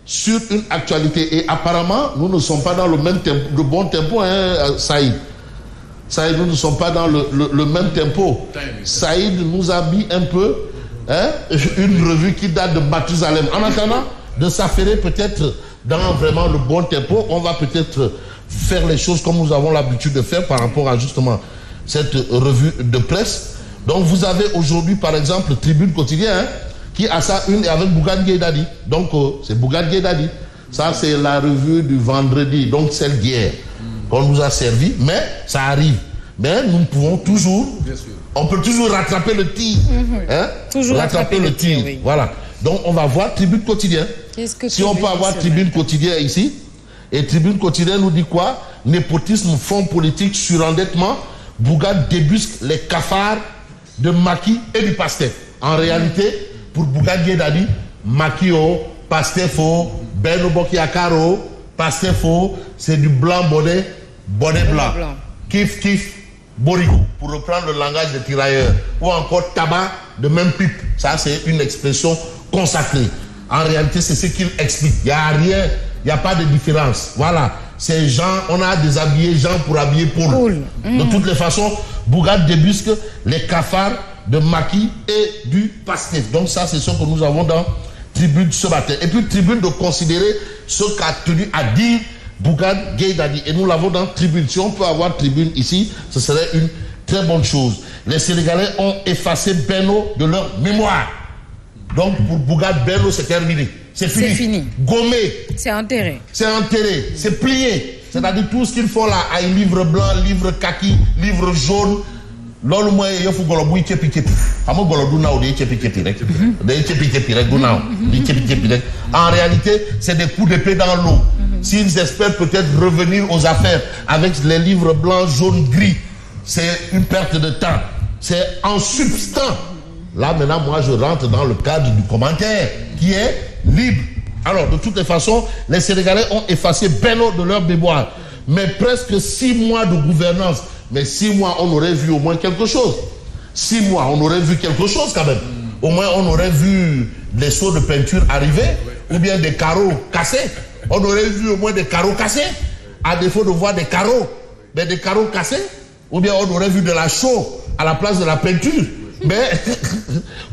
sur une actualité. Et apparemment, nous ne sommes pas dans le même tempo, le bon tempo, hein, Saïd. Saïd, nous ne sommes pas dans le même tempo. Saïd nous a mis un peu une revue qui date de Mathusalem. En attendant de s'affairer peut-être dans vraiment le bon tempo, on va peut-être faire les choses comme nous avons l'habitude de faire par rapport à justement cette revue de presse. Donc vous avez aujourd'hui par exemple Tribune Quotidien qui a ça une avec Bougane Gueye Dany. Donc c'est Bougane Gueye Dany. Ça c'est la revue du vendredi, donc celle d'hier qu'on nous a servi, mais ça arrive. Mais nous pouvons toujours, on peut toujours rattraper le tir. Toujours rattraper le tir. Oui. Voilà. Donc on va voir Tribune Quotidien. Si on peut avoir Tribune Quotidien ici, et Tribune Quotidien nous dit quoi? Népotisme, fonds politique, surendettement, Bougane débusque les cafards de Macky et du Pastef. En réalité, pour Bougane Gueye Dany, Macky Pastef Benno Bokk Yakaar Pastef c'est du blanc bonnet blanc. Kif kif borigo, pour reprendre le langage des tirailleurs, ou encore tabac de même pipe. Ça c'est une expression consacrée. En réalité, c'est ce qu'il explique. Il n'y a rien, il n'y a pas de différence. Voilà. C'est Jean, on a déshabillé Jean pour habiller Paul. De toutes les façons, Bougane débusque les cafards de Macky et du Pastef. Donc ça, c'est ce que nous avons dans Tribune ce matin. Et puis Tribune de considérer ce qu'a tenu à dire Bougane Gueye Dany. Et nous l'avons dans Tribune. Si on peut avoir Tribune ici, ce serait une très bonne chose. Les Sénégalais ont effacé Benno de leur mémoire. Donc pour Bougane, Benno, c'est terminé. C'est fini. C'est fini. Gommé. C'est enterré. C'est enterré. C'est plié. C'est-à-dire tout ce qu'il faut là, à un livre blanc, livre kaki, livre jaune. Lolo moi il faut golo buy cepi cepi xam golo du naw day cepi cepi rek day cepi cepi rek du naw di cepi cepi rek. En réalité c'est des coups d'épée dans l'eau. S'ils espèrent peut-être revenir aux affaires avec les livres blancs, jaunes, gris, c'est une perte de temps. C'est en substance. Là maintenant moi je rentre dans le cadre du commentaire qui est libre. Alors de toutes les façons les Sénégalais ont effacé Benno de leur mémoire, mais presque 6 mois de gouvernance. Mais 6 mois, on aurait vu au moins quelque chose. 6 mois, on aurait vu quelque chose quand même. Au moins, on aurait vu des seaux de peinture arriver, ou bien des carreaux cassés. On aurait vu au moins des carreaux cassés, à défaut de voir des carreaux. Mais des carreaux cassés, ou bien on aurait vu de la chaux à la place de la peinture. Mais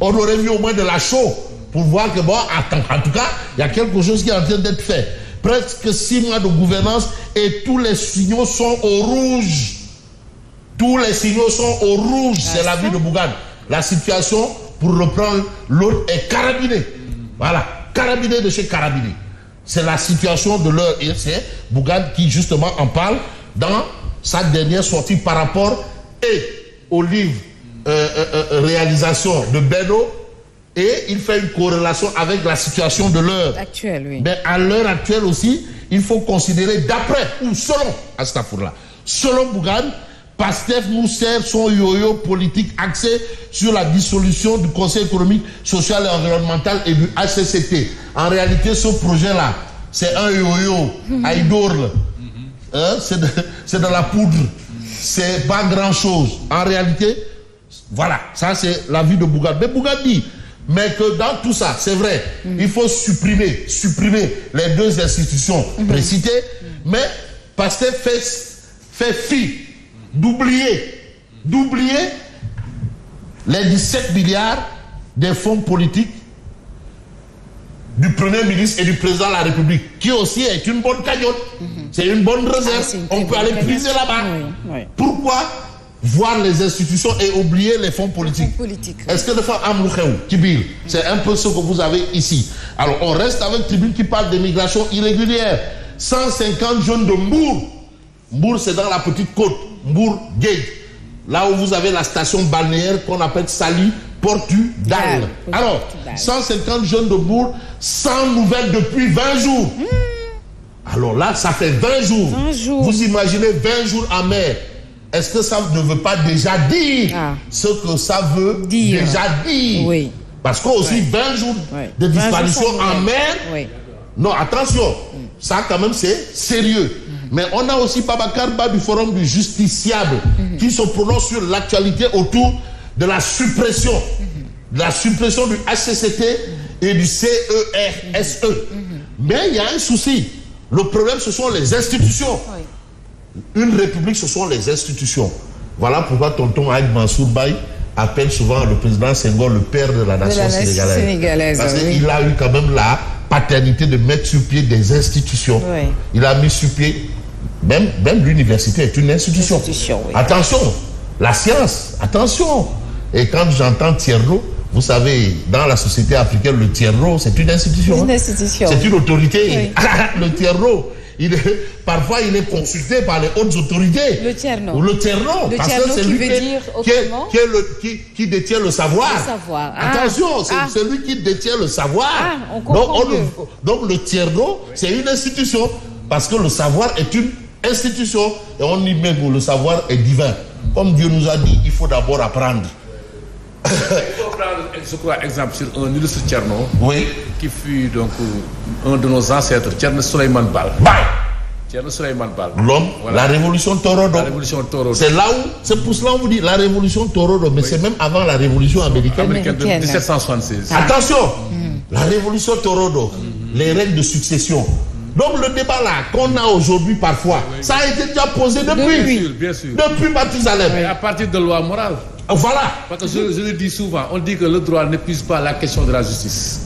on aurait vu au moins de la chaux pour voir que, bon, en tout cas, il y a quelque chose qui est en train d'être fait. Presque 6 mois de gouvernance et tous les signaux sont au rouge. Tous les signaux sont au rouge, c'est la vie de Bougane. La situation, pour reprendre l'autre, est carabinée. Voilà, carabinée de chez carabiné. C'est la situation de l'heure et c'est Bougane qui justement en parle dans sa dernière sortie par rapport au livre réalisation de Benno, et il fait une corrélation avec la situation de l'heure actuelle. Oui. Mais à l'heure actuelle aussi, il faut considérer d'après ou selon Astafourla, selon Bougane, Pastef nous sert son yo-yo politique axé sur la dissolution du Conseil économique, social et environnemental et du HCCT. En réalité, ce projet-là, c'est un yo-yo à Idorle. C'est de la poudre. C'est pas grand-chose. En réalité, voilà, ça c'est la vie de Bougane. Mais Bougane dit, mais que dans tout ça, c'est vrai, il faut supprimer les 2 institutions précitées, mais Pastef fait fi d'oublier les 17 milliards des fonds politiques du Premier ministre et du Président de la République, qui aussi est une bonne cagnotte. C'est une bonne réserve. On peut aller puiser là-bas. Oui. Pourquoi voir les institutions et oublier les fonds politiques? Est-ce que le fonds Amloucheou, Kibir, c'est un peu ce que vous avez ici. Alors on reste avec Tribune qui parle d'immigration irrégulière. 150 jeunes de Mbour. Mbour, c'est dans la petite côte. Mbour Gate, là où vous avez la station balnéaire qu'on appelle Sali Portudal. Alors, 150 jeunes de Mbour, sans nouvelles depuis 20 jours. Alors là, ça fait 20 jours. Vous imaginez 20 jours en mer. Est-ce que ça ne veut pas déjà dire ce que ça veut déjà dire? Oui. Parce que aussi 20 jours de disparition en mer. Non, attention, ça quand même c'est sérieux. Mais on a aussi Babacar Ba du Forum du Justiciable qui se prononce sur l'actualité autour de la suppression du HCCT et du CERSE. Mais il y a un souci. Le problème, ce sont les institutions. Oui. Une république, ce sont les institutions. Voilà pourquoi tonton Aïd Mansour Baye appelle souvent le président Senghor le père de la nation sénégalaise. Parce qu'il a eu quand même la paternité de mettre sur pied des institutions. Oui. Il a mis sur pied, même l'université est une institution. Oui. Attention, la science, attention. Et quand j'entends Thierno, vous savez, dans la société africaine, le Thierno, c'est une institution. Une institution. C'est une autorité. Oui. Le Thierno, parfois il est consulté par les hautes autorités. Le Thierno. Le Thierno. Le Thierno qui veut dire autrement qui détient le savoir. Le savoir. Attention, c'est celui qui détient le savoir. On comprend donc le Thierno, c'est une institution. Parce que le savoir est une institution. Et on y met le savoir est divin. Comme Dieu nous a dit, il faut d'abord apprendre. Il faut prendre, je crois, exemple sur un illustre Thierno, oui, qui fut donc un de nos ancêtres, Thierno Souleymane Baal. Thierno Souleymane Baal. L'homme, voilà. La révolution Torodo. La révolution Torodo. C'est là où, c'est pour cela qu'on vous dit la révolution Torodo, mais oui, c'est même avant la révolution américaine de 1776. Attention, la révolution Torodo, les règles de succession. Donc le débat là qu'on a aujourd'hui parfois, ça a été déjà posé depuis. Bien sûr. Depuis Mathusalem. Mais à partir de loi morale. Voilà. Parce que je le dis souvent, on dit que le droit n'épuise pas la question de la justice.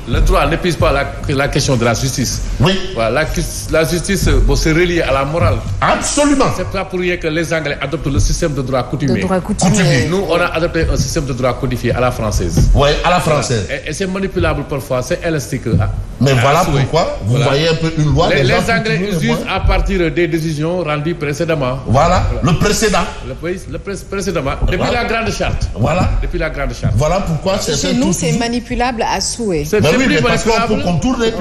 Le droit n'épuise pas la question de la justice. Oui. Voilà, la justice, bon, c'est relié à la morale. Absolument. C'est pas pour rien que les Anglais adoptent le système de droit coutumier. Nous, on a adopté un système de droit codifié à la française. Oui, à la française. Voilà. Et c'est manipulable parfois, c'est élastique. Mais voilà pourquoi vous voyez un peu une loi. Les Anglais jugent à partir des décisions rendues précédemment. Voilà. Le précédent. Le précédemment. Depuis la grande charte. Voilà. Depuis la grande charte. Voilà pourquoi chez nous, c'est manipulable à souhait. C'est plus manipulable. On peut contourner.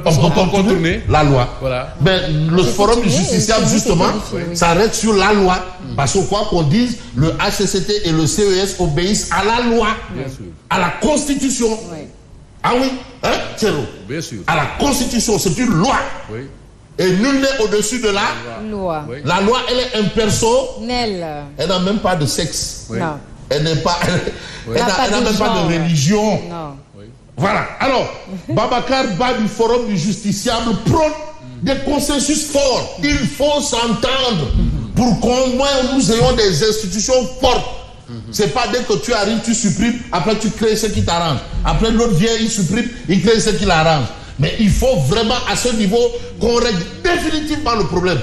On peut contourner la loi. Voilà. Mais le forum du justiciable, justement, s'arrête sur la loi. Parce que quoi qu'on dise, le HCCT et le CES obéissent à la loi. À la Constitution. Ah oui, hein, Thierno? Bien sûr. À la Constitution, c'est une loi. Oui. Et nul n'est au-dessus de la loi. Oui. La loi, elle est impersonnelle. Elle n'a même pas de sexe. Oui. Non. Elle n'est pas. Elle n'a même pas de religion. Non. Oui. Voilà. Alors, Babacar Ba du Forum du Justiciable prône des consensus forts. Il faut s'entendre pour qu'au moins nous ayons des institutions fortes. C'est pas dès que tu arrives, tu supprimes, après tu crées ce qui t'arrange. Après l'autre vient, il supprime, il crée ce qui l'arrange. Mais il faut vraiment à ce niveau qu'on règle définitivement le problème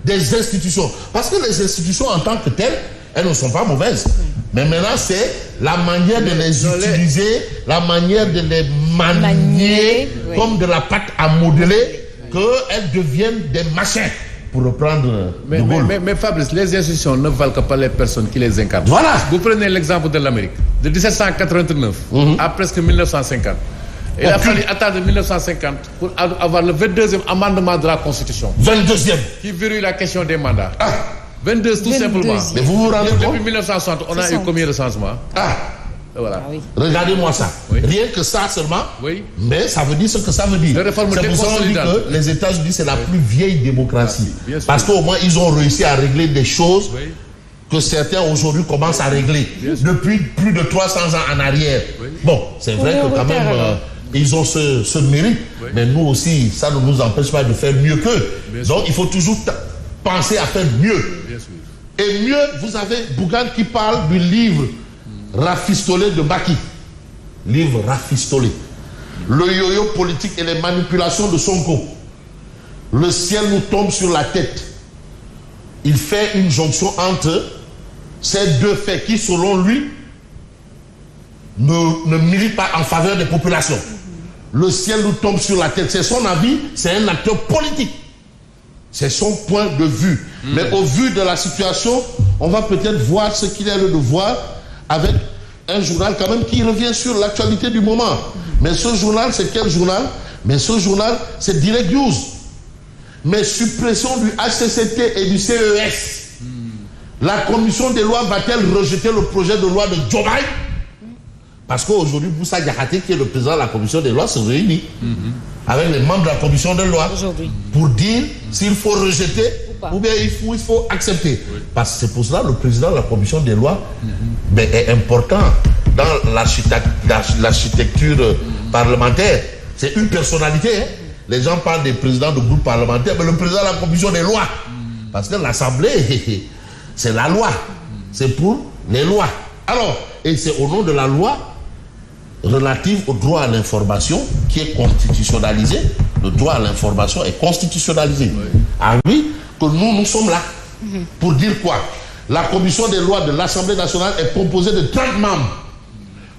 des institutions. Parce que les institutions en tant que telles, elles ne sont pas mauvaises. Mais maintenant, c'est la manière de les utiliser, la manière de les manier comme de la pâte à modeler, qu'elles deviennent des machins. Pour reprendre mais Fabrice, les institutions ne valent que par les personnes qui les incarnent. Voilà. Vous prenez l'exemple de l'Amérique. De 1789 à presque 1950. Il a fallu attendre 1950 pour avoir le 22e amendement de la Constitution. 22e. Qui verrouille la question des mandats. 22 tout simplement. Mais vous vous rendez compte? Depuis 1960, on a eu combien de changements? Voilà. Ah oui. Regardez-moi ça. Oui. Rien que ça seulement. Oui. Mais ça veut dire ce que ça veut dire. C'est pour ça qu'on dit que les États-Unis, c'est la plus vieille démocratie. Parce qu'au moins, ils ont réussi à régler des choses que certains aujourd'hui commencent à régler. Depuis plus de 300 ans en arrière. Bon, c'est vrai que quand même, ils ont ce mérite. Mais nous aussi, ça ne nous empêche pas de faire mieux qu'eux. Donc, il faut toujours penser à faire mieux. Et mieux, vous avez Bougane qui parle du livre rafistolé de Macky. Livre rafistolé. Le yo-yo politique et les manipulations de Sonko. Le ciel nous tombe sur la tête. Il fait une jonction entre ces deux faits qui, selon lui, ne militent pas en faveur des populations. Le ciel nous tombe sur la tête. C'est son avis, c'est un acteur politique. C'est son point de vue. Mais au vu de la situation, on va peut-être voir ce qu'il y a de voir avec un journal quand même qui revient sur l'actualité du moment. Mais ce journal, c'est quel journal? Mais ce journal, c'est Direct News. Mais suppression du HCCT et du CES. La commission des lois va-t-elle rejeter le projet de loi de Joe Biden? Parce qu'aujourd'hui, Boussa Diakhaté, qui est le président de la commission des lois, se réunit avec les membres de la commission des lois pour dire s'il faut rejeter ou bien il faut accepter. Parce que c'est pour cela que le président de la commission des lois est important dans l'architecture parlementaire. C'est une personnalité. les gens parlent des présidents de groupes parlementaires, mais le président de la commission des lois. Parce que l'Assemblée, c'est la loi. C'est pour les lois. Alors, et c'est au nom de la loi relative au droit à l'information qui est constitutionnalisé. Le droit à l'information est constitutionnalisé. Oui. Ah oui, que nous sommes là. Pour dire quoi? La commission des lois de l'Assemblée nationale est composée de 30 membres,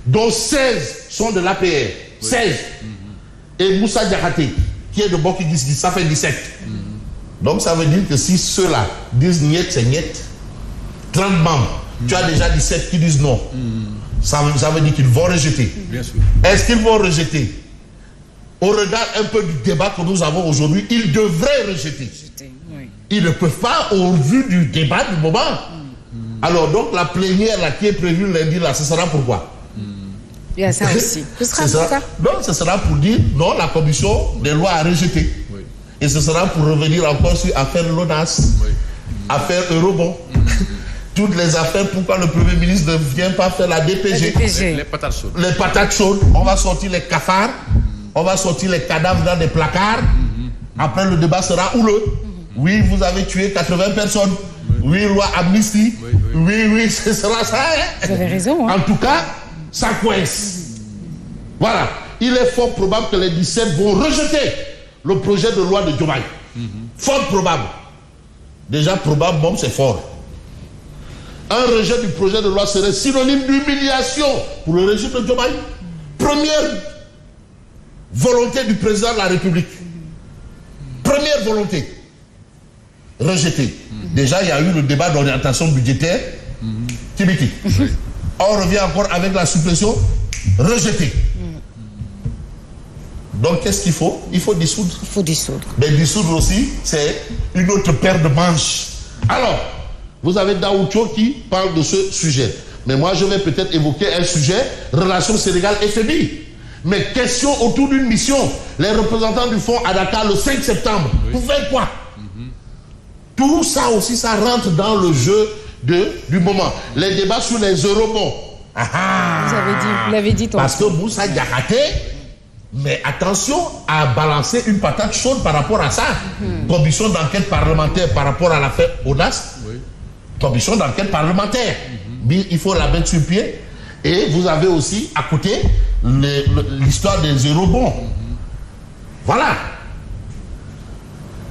dont 16 sont de l'APR. 16. Et Moussa Diakhaté, qui est de Bokk Gis Gis, ça fait 17. Donc ça veut dire que si ceux-là disent niet, c'est niet, 30 membres, tu as déjà 17 qui disent non. Ça veut dire qu'ils vont rejeter. Bien sûr. Est-ce qu'ils vont rejeter? Au regard un peu du débat que nous avons aujourd'hui, ils devraient rejeter. Oui. Ils ne peuvent pas au vu du débat du moment. Alors donc la plénière là, qui est prévue lundi, là, ce sera pourquoi? Il y a ça aussi. Ce sera pour ça. Donc ce sera pour dire non, la commission des lois a rejeté. Oui. Et ce sera pour revenir encore sur affaire l'ONAS, oui. Affaire Eurobond. Toutes les affaires, pourquoi le Premier ministre ne vient pas faire la DPG? Les patates chaudes. Les patates chaudes. On va sortir les cafards, on va sortir les cadavres dans des placards. Après le débat sera houleux. Oui, vous avez tué 80 personnes. Oui, loi amnistie. Oui, ce sera ça. Hein? Vous avez raison. Hein? En tout cas, ça coince. Voilà. Il est fort probable que les 17 vont rejeter le projet de loi de Diomaye. Fort probable. Déjà probable, bon, c'est fort. Un rejet du projet de loi serait synonyme d'humiliation pour le régime de Diomaye. Première volonté du président de la République. Première volonté. Rejeté. Déjà, il y a eu le débat d'orientation budgétaire. Timiki. On revient encore avec la suppression. Rejeté. Donc, qu'est-ce qu'il faut? Il faut dissoudre. Il faut dissoudre. Mais dissoudre aussi, c'est une autre paire de manches. Alors, vous avez Daoucho qui parle de ce sujet. Mais moi, je vais peut-être évoquer un sujet, relations Sénégal-FMI. Mais question autour d'une mission. Les représentants du fonds à Dakar le 5 septembre. Oui. Pour faire quoi? Tout ça aussi, ça rentre dans le jeu du moment. Les débats sur les eurobonds. Vous l'avez dit toi. Parce que Moussa Diakhaté, mais attention à balancer une patate chaude par rapport à ça. Commission d'enquête parlementaire par rapport à l'affaire Audace. Oui. Commission d'enquête parlementaire. Il faut la mettre sur pied. Et vous avez aussi à côté l'histoire des eurobonds. Voilà.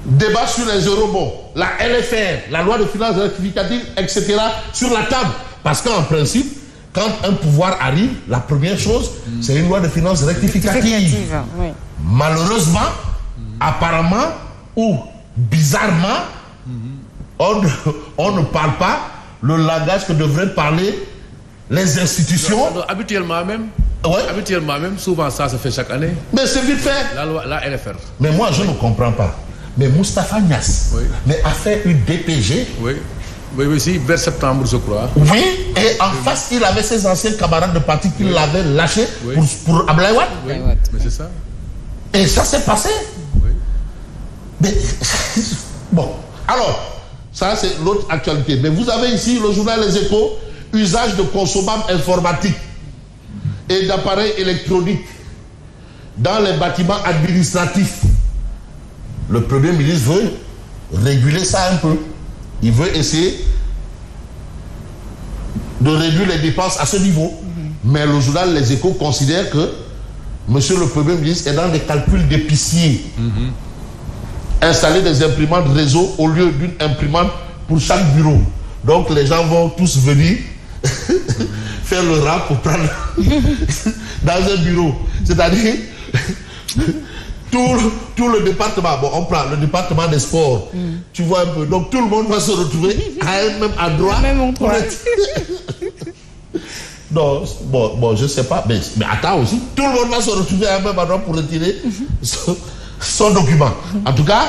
Débat sur les eurobonds, la LFR, la loi de finances rectificative, etc. sur la table. Parce qu'en principe, quand un pouvoir arrive, la première chose, c'est une loi de finances rectificative. Oui. Malheureusement, apparemment ou bizarrement, on ne parle pas le langage que devraient parler les institutions. Non, habituellement même, souvent ça se fait chaque année. Mais c'est vite fait. La LFR. Mais moi, je ne comprends pas. Mais Moustapha Niasse a fait une DPG. Oui, si, vers septembre, je crois. Oui, et en face, il avait ses anciens camarades de parti qui l'avaient lâché pour Ablaye Wade. Oui, mais c'est ça. Et ça s'est passé. Oui. Mais, bon, alors, ça c'est l'autre actualité. Mais vous avez ici le journal Les Échos, usage de consommables informatiques et d'appareils électroniques dans les bâtiments administratifs. Le Premier ministre veut réguler ça un peu. Il veut essayer de réduire les dépenses à ce niveau. Mais le journal Les Échos considère que Monsieur le Premier ministre est dans des calculs d'épicier. Installer des imprimantes réseau au lieu d'une imprimante pour chaque bureau. Donc les gens vont tous venir faire le rang pour prendre dans un bureau. C'est-à-dire tout le département, bon, on prend le département des sports, tu vois un peu, donc tout le monde va se retrouver à même endroit. Même endroit. Non, bon, je sais pas, mais attends aussi, tout le monde va se retrouver à même endroit pour retirer son document. En tout cas,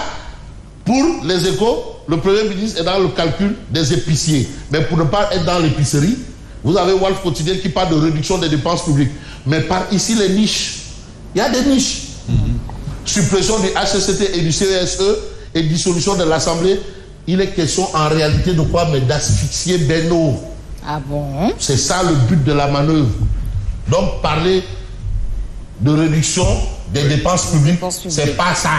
pour Les Échos, le Premier ministre est dans le calcul des épiciers. Mais pour ne pas être dans l'épicerie, vous avez Wolf Quotidien qui parle de réduction des dépenses publiques. Mais par ici, les niches. Il y a des niches. Suppression du HCCT et du CESE et dissolution de l'Assemblée. Il est question en réalité de quoi? Mais d'asphyxier Benno. Ah bon? C'est ça le but de la manœuvre. Donc parler de réduction des dépenses publiques. C'est pas ça.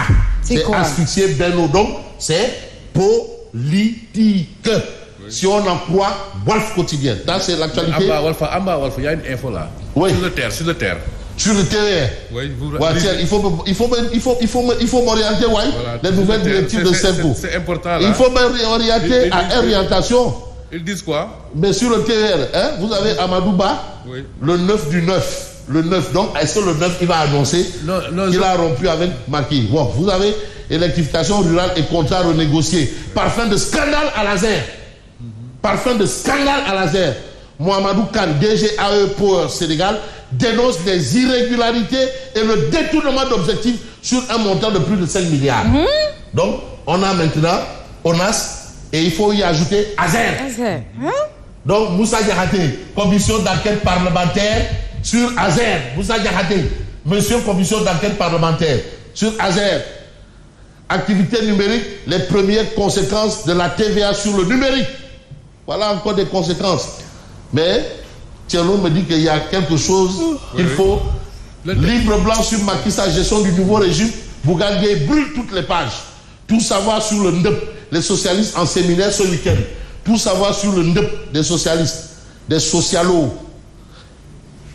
C'est asphyxier Benno. Donc, c'est politique. Oui. Si on emploie Walf quotidien, ça c'est l'actualité. Walf, il y a une info là. Oui. Sur le terrain. Sur le terrain. Oui, il faut m'orienter, ouais. Voilà, les nouvelles directives de CEPO. C'est important là. Il faut m'orienter à orientation. Ils disent quoi? Mais sur le terrain, hein, vous avez Amadouba, oui. Le 9 du 9. Le 9, donc est-ce que le 9 il va annoncer qu'il a rompu avec Macky? Bon, vous avez électrification rurale et contrat renégocié. Par fin de scandale à laser. Par fin de scandale à laser. Mohamedou Kane, DGAE pour Sénégal, dénonce des irrégularités et le détournement d'objectifs sur un montant de plus de 5 milliards. Donc, on a maintenant ONAS et il faut y ajouter Azer. Donc, Moussa Diakhaté, commission d'enquête parlementaire sur Azer. Moussa Diakhaté, monsieur commission d'enquête parlementaire sur Azer. Activité numérique, les premières conséquences de la TVA sur le numérique. Voilà encore des conséquences. Mais Thierno me dit qu'il y a quelque chose qu'il faut. Livre blanc sur Macky Sall, gestion du nouveau régime. Bougane Gueye brûle toutes les pages. Tout savoir sur le NDEP, les socialistes en séminaire ce week-end. Tout savoir sur le NDEP des socialistes, des socialos.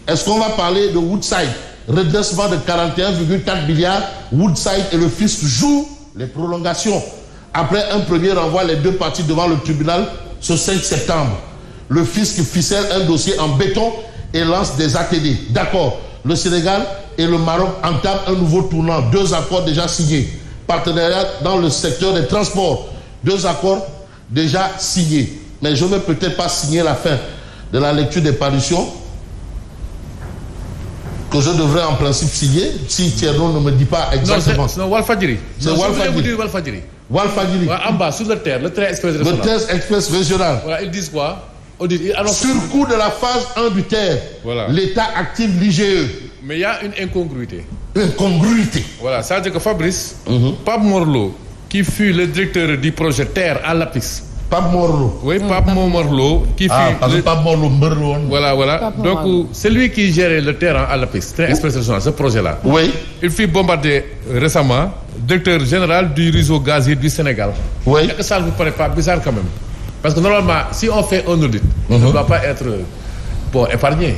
Est-ce qu'on va parler de Woodside? Redressement de 41,4 milliards. Woodside et le fisc jouent les prolongations. Après un premier renvoi, les deux parties devant le tribunal ce 5 septembre. Le fisc ficelle un dossier en béton et lance des ATD. D'accord, le Sénégal et le Maroc entament un nouveau tournant. 2 accords déjà signés. Partenariat dans le secteur des transports. 2 accords déjà signés. Mais je ne vais peut-être pas signer la fin de la lecture des parutions que je devrais en principe signer si Thierno ne me dit pas exactement. Non, Walfadjri. C'est Walfadjri. Walfadjri. En bas, sur le terre, le train express régional. Le train express régional. Voilà, ils disent quoi? Surcoût de la phase 1 du terre, voilà. L'État active l'IGE. Mais il y a une incongruité. Incongruité. Voilà, ça veut dire que Fabrice, Pape Morlo, qui fut le directeur du projet Terre à l'APIX. Pape Morlo. Oui, Pape Morlo, qui fut. Pape Morlo, Voilà. Donc, c'est lui qui gérait le terrain à l'APIX, Train Express Régional, ce projet-là. Oui. Il fut bombardé récemment, directeur général du réseau gazier du Sénégal. Oui. Et que ça ne vous paraît pas bizarre quand même? Parce que normalement, si on fait un audit, on ne doit pas être épargné.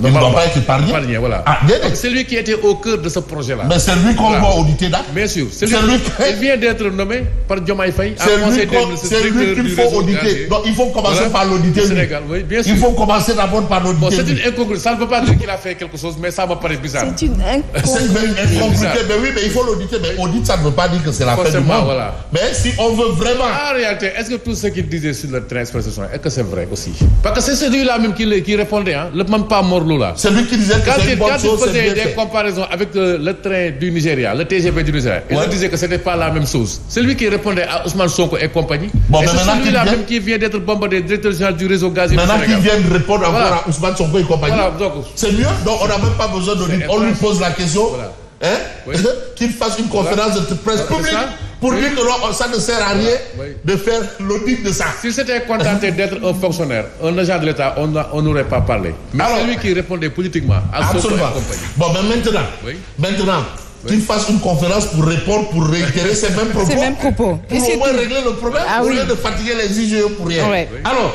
Il ne doit pas être épargné. Voilà. C'est lui qui était au cœur de ce projet-là. Mais c'est lui qu'on va auditer là. Bien sûr. Il vient d'être nommé par Diomaye Faye. C'est lui qu'il faut auditer. Donc il faut commencer par l'auditer. Oui, bien sûr. Il faut commencer d'abord par l'auditer. Bon, c'est une incongruité. Ça ne veut pas dire qu'il a fait quelque chose, mais ça me paraît bizarre. C'est une incongruité. Mais oui, mais il faut l'auditer. Mais audit, ça ne veut pas dire que c'est la fin du monde. Voilà. Mais si on veut vraiment. En réalité, est-ce que tout ce qu'il disait sur le train express, est-ce que c'est vrai aussi? Parce que c'est celui-là même qui répondait, hein, le même pas Morlo là. C'est lui qui disait que c'est une bonne chose. Quand il faisait des comparaisons avec le train du Nigeria, le TGV du Nigeria, il disait que ce n'était pas la même chose. C'est lui qui répondait à Ousmane Sonko et compagnie. Bon, et c'est celui-là même qui vient d'être bombardé, directeur général du réseau gazier. Maintenant qu'il vient de répondre encore à Ousmane Sonko et compagnie. Voilà, c'est mieux, donc on n'a même pas besoin d'audit. On lui pose la question. Voilà. Qu'il fasse une conférence de presse publique pour dire que ça ne sert à rien de faire l'audit de ça. S'il s'était contenté d'être un fonctionnaire, un agent de l'État, on n'aurait pas parlé. Mais c'est lui qui répondait politiquement à Sonko et compagnie. Bon, mais maintenant, qu'il fasse une conférence pour répondre, pour réitérer ces mêmes propos. Ces mêmes propos. Pour au moins régler le problème, au lieu de fatiguer les IGE pour rien. Ouais. Alors,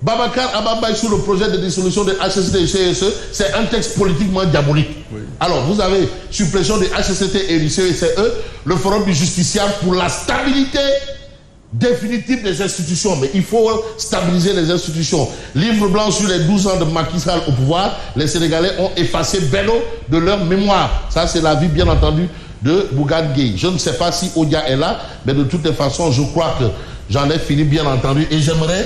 Babacar Abambaye sur le projet de dissolution de HCCT et CSE, c'est un texte politiquement diabolique. Oui. Alors, vous avez suppression de HCCT et du CSE, le forum du justiciable pour la stabilité définitive des institutions. Mais il faut stabiliser les institutions. Livre blanc sur les 12 ans de Macky Sall au pouvoir, les Sénégalais ont effacé Bello de leur mémoire. Ça, c'est l'avis, bien entendu, de Bougane Gueye. Je ne sais pas si Odia est là, mais de toutes les façons, je crois que j'en ai fini, bien entendu. Et j'aimerais